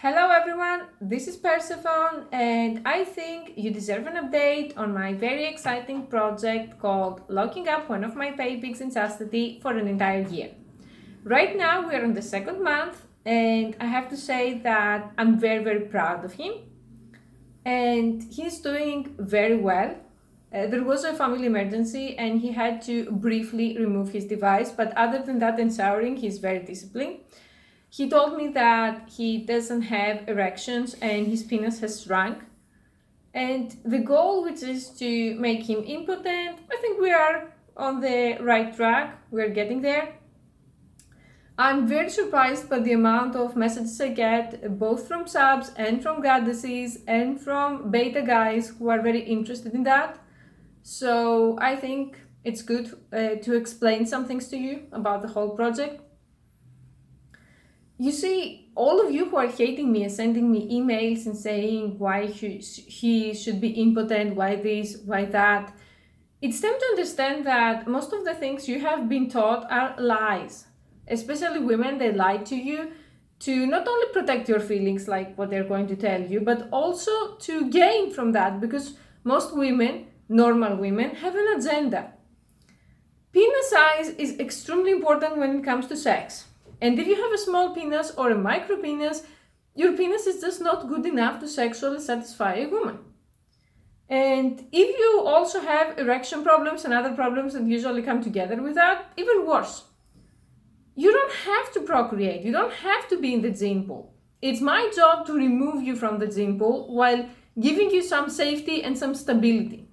Hello everyone, this is Persephone and I think you deserve an update on my very exciting project called locking up one of my pay pigs in chastity for an entire year. Right now we are in the second month and I have to say that I'm very proud of him and he's doing very well. There was a family emergency and he had to briefly remove his device, but other than that and showering, he's very disciplined. He told me that he doesn't have erections and his penis has shrunk. And the goal, which is to make him impotent, I think we are on the right track. We're getting there. I'm very surprised by the amount of messages I get, both from subs and from goddesses and from beta guys who are very interested in that. So I think it's good to explain some things to you about the whole project. You see, all of you who are hating me and sending me emails and saying why he should be impotent, why this, why that, it's time to understand that most of the things you have been taught are lies. Especially women, they lie to you to not only protect your feelings, like what they're going to tell you, but also to gain from that, because most women, normal women, have an agenda. Penis size is extremely important when it comes to sex. And if you have a small penis or a micro penis, your penis is just not good enough to sexually satisfy a woman. And if you also have erection problems and other problems that usually come together with that, even worse. You don't have to procreate, you don't have to be in the gene pool. It's my job to remove you from the gene pool while giving you some safety and some stability.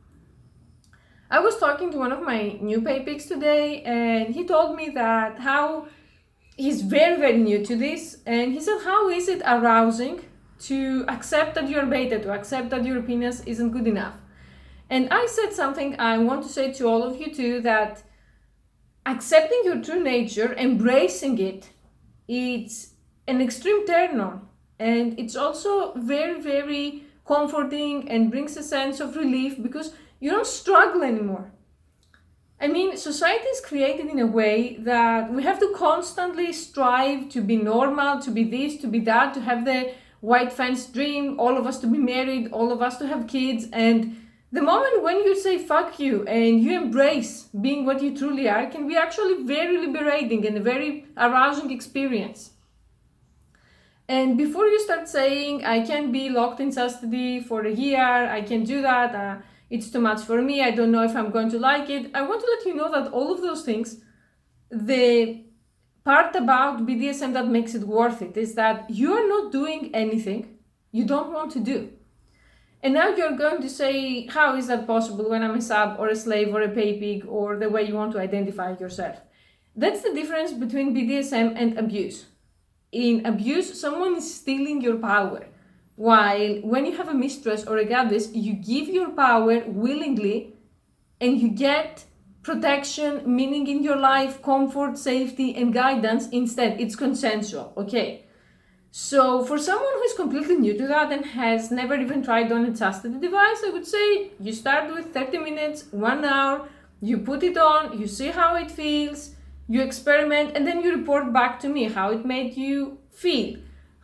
I was talking to one of my new pay pigs today and he told me that how he's very new to this, and he said, how is it arousing to accept that you're beta, to accept that your penis isn't good enough? And I said something I want to say to all of you too, that accepting your true nature, embracing it, it's an extreme turn on, and it's also very comforting and brings a sense of relief because you don't struggle anymore. I mean, society is created in a way that we have to constantly strive to be normal, to be this, to be that, to have the white fence dream, all of us to be married, all of us to have kids. And the moment when you say fuck you and you embrace being what you truly are can be actually very liberating and a very arousing experience. And before you start saying, I can't be locked in chastity for a year, I can't do that, it's too much for me, I don't know if I'm going to like it, I want to let you know that all of those things, the part about BDSM that makes it worth it is that you are not doing anything you don't want to do. And now you're going to say, how is that possible when I'm a sub or a slave or a pay pig or the way you want to identify yourself? That's the difference between BDSM and abuse. In abuse, someone is stealing your power. While when you have a mistress or a goddess, you give your power willingly and you get protection, meaning in your life, comfort, safety, and guidance instead. It's consensual, okay? So for someone who is completely new to that and has never even tried on a chastity device, I would say you start with 30 minutes, 1 hour, you put it on, you see how it feels, you experiment, and then you report back to me how it made you feel.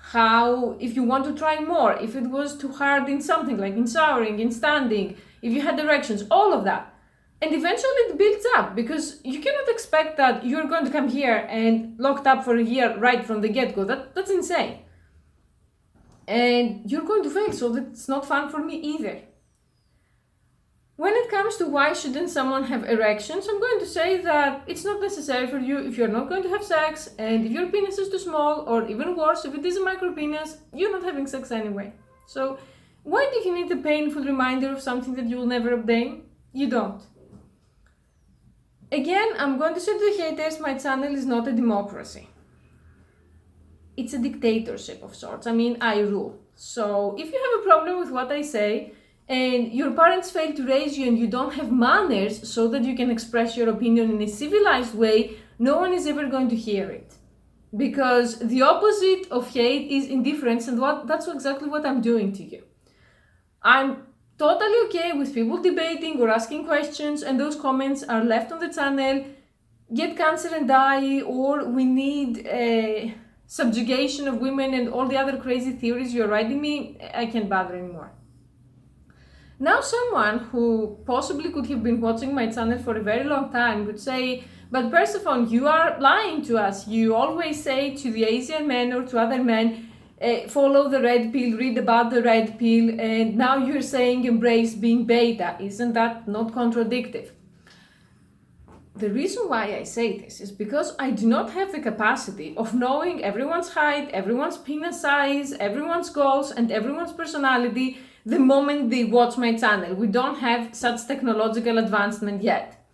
How, if you want to try more, if it was too hard in something like in showering, in standing, if you had erections, all of that. And eventually it builds up because you cannot expect that you're going to come here and locked up for a year right from the get-go. That's insane. And you're going to fail, so that's not fun for me either. When it comes to why shouldn't someone have erections, I'm going to say that it's not necessary for you if you're not going to have sex, and if your penis is too small, or even worse, if it is a micro penis, you're not having sex anyway. So why do you need a painful reminder of something that you will never obtain? You don't. Again, I'm going to say to the haters, my channel is not a democracy. It's a dictatorship of sorts. I mean, I rule. So if you have a problem with what I say, and your parents fail to raise you and you don't have manners so that you can express your opinion in a civilized way, no one is ever going to hear it. Because the opposite of hate is indifference, and that's exactly what I'm doing to you. I'm totally okay with people debating or asking questions, and those comments are left on the channel. Get cancer and die, or we need subjugation of women and all the other crazy theories you're writing me, I can't bother anymore. Now someone who possibly could have been watching my channel for a very long time would say, but Persephone, you are lying to us. You always say to the Asian men or to other men, follow the red pill, read about the red pill, and now you're saying embrace being beta. Isn't that not contradictory? The reason why I say this is because I do not have the capacity of knowing everyone's height, everyone's penis size, everyone's goals, and everyone's personality the moment they watch my channel. We don't have such technological advancement yet.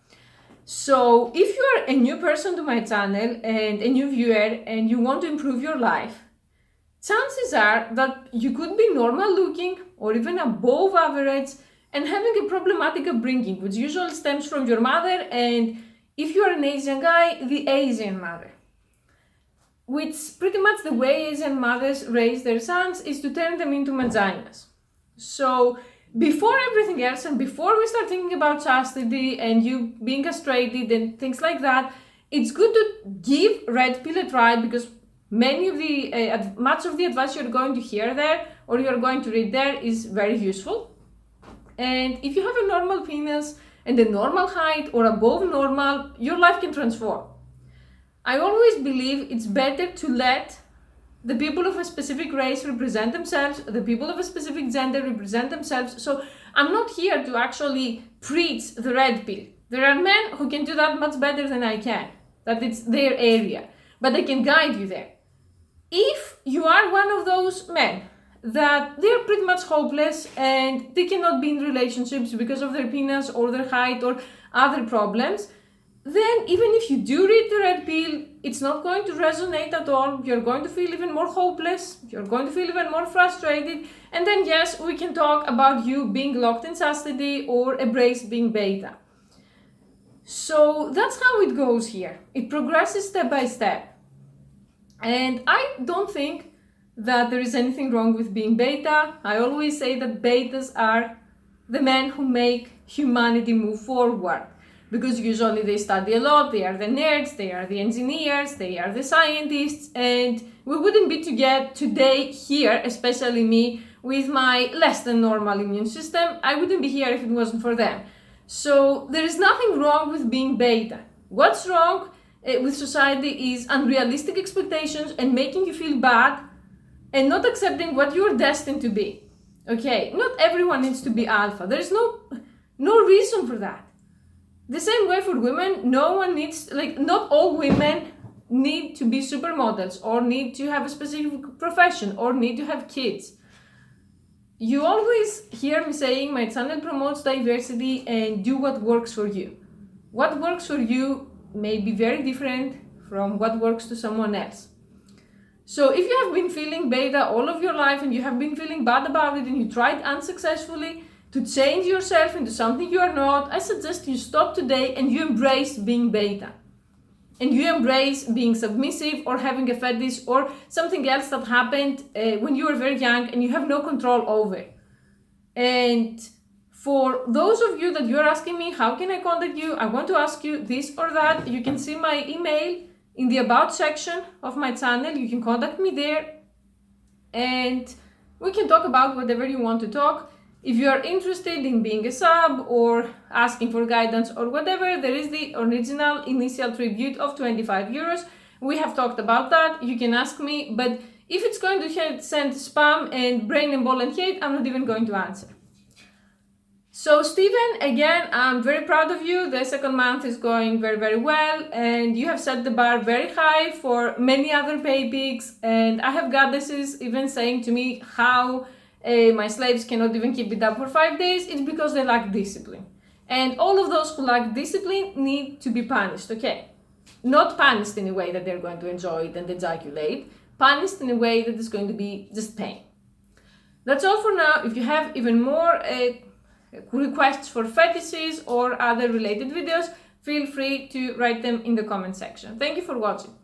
So if you are a new person to my channel and a new viewer and you want to improve your life, chances are that you could be normal looking or even above average and having a problematic upbringing, which usually stems from your mother, and if you are an Asian guy, the Asian mother. Which pretty much the way Asian mothers raise their sons is to turn them into vaginas. So before everything else, and before we start thinking about chastity and you being castrated and things like that, it's good to give red pill a try, because much of the advice you're going to hear there or you're going to read there is very useful. And if you have a normal penis and a normal height or above normal, your life can transform. I always believe it's better to let the people of a specific race represent themselves, the people of a specific gender represent themselves. So I'm not here to actually preach the red pill. There are men who can do that much better than I can, that it's their area, but I can guide you there. If you are one of those men that they're pretty much hopeless and they cannot be in relationships because of their penis or their height or other problems, then even if you do read the red pill, it's not going to resonate at all. You're going to feel even more hopeless. You're going to feel even more frustrated. And then yes, we can talk about you being locked in chastity or embrace being beta. So that's how it goes here. It progresses step by step. And I don't think that there is anything wrong with being beta. I always say that betas are the men who make humanity move forward, because usually they study a lot, they are the nerds, they are the engineers, they are the scientists, and we wouldn't be today here, especially me, with my less than normal immune system. I wouldn't be here if it wasn't for them. So there is nothing wrong with being beta. What's wrong with society is unrealistic expectations and making you feel bad and not accepting what you're destined to be. Okay, not everyone needs to be alpha. There's no reason for that. The same way for women, not all women need to be supermodels or need to have a specific profession or need to have kids. You always hear me saying my channel promotes diversity and do what works for you. What works for you may be very different from what works to someone else. So if you have been feeling beta all of your life and you have been feeling bad about it and you tried unsuccessfully to change yourself into something you are not, I suggest you stop today and you embrace being beta. And you embrace being submissive or having a fetish or something else that happened when you were very young and you have no control over. And for those of you that you're asking me, how can I contact you? I want to ask you this or that. You can see my email in the About section of my channel. You can contact me there and we can talk about whatever you want to talk. If you are interested in being a sub or asking for guidance or whatever, there is the original initial tribute of 25 euros. We have talked about that. You can ask me, but if it's going to send spam and brain and ball and hate, I'm not even going to answer. So Stephen, again, I'm very proud of you. The second month is going very, very well, and you have set the bar very high for many other pay pigs. And I have goddesses even saying to me how my slaves cannot even keep it up for 5 days. It's because they lack discipline. And all of those who lack discipline need to be punished, okay? Not punished in a way that they're going to enjoy it and ejaculate, punished in a way that is going to be just pain. That's all for now. If you have even more requests for fetishes or other related videos, feel free to write them in the comment section. Thank you for watching.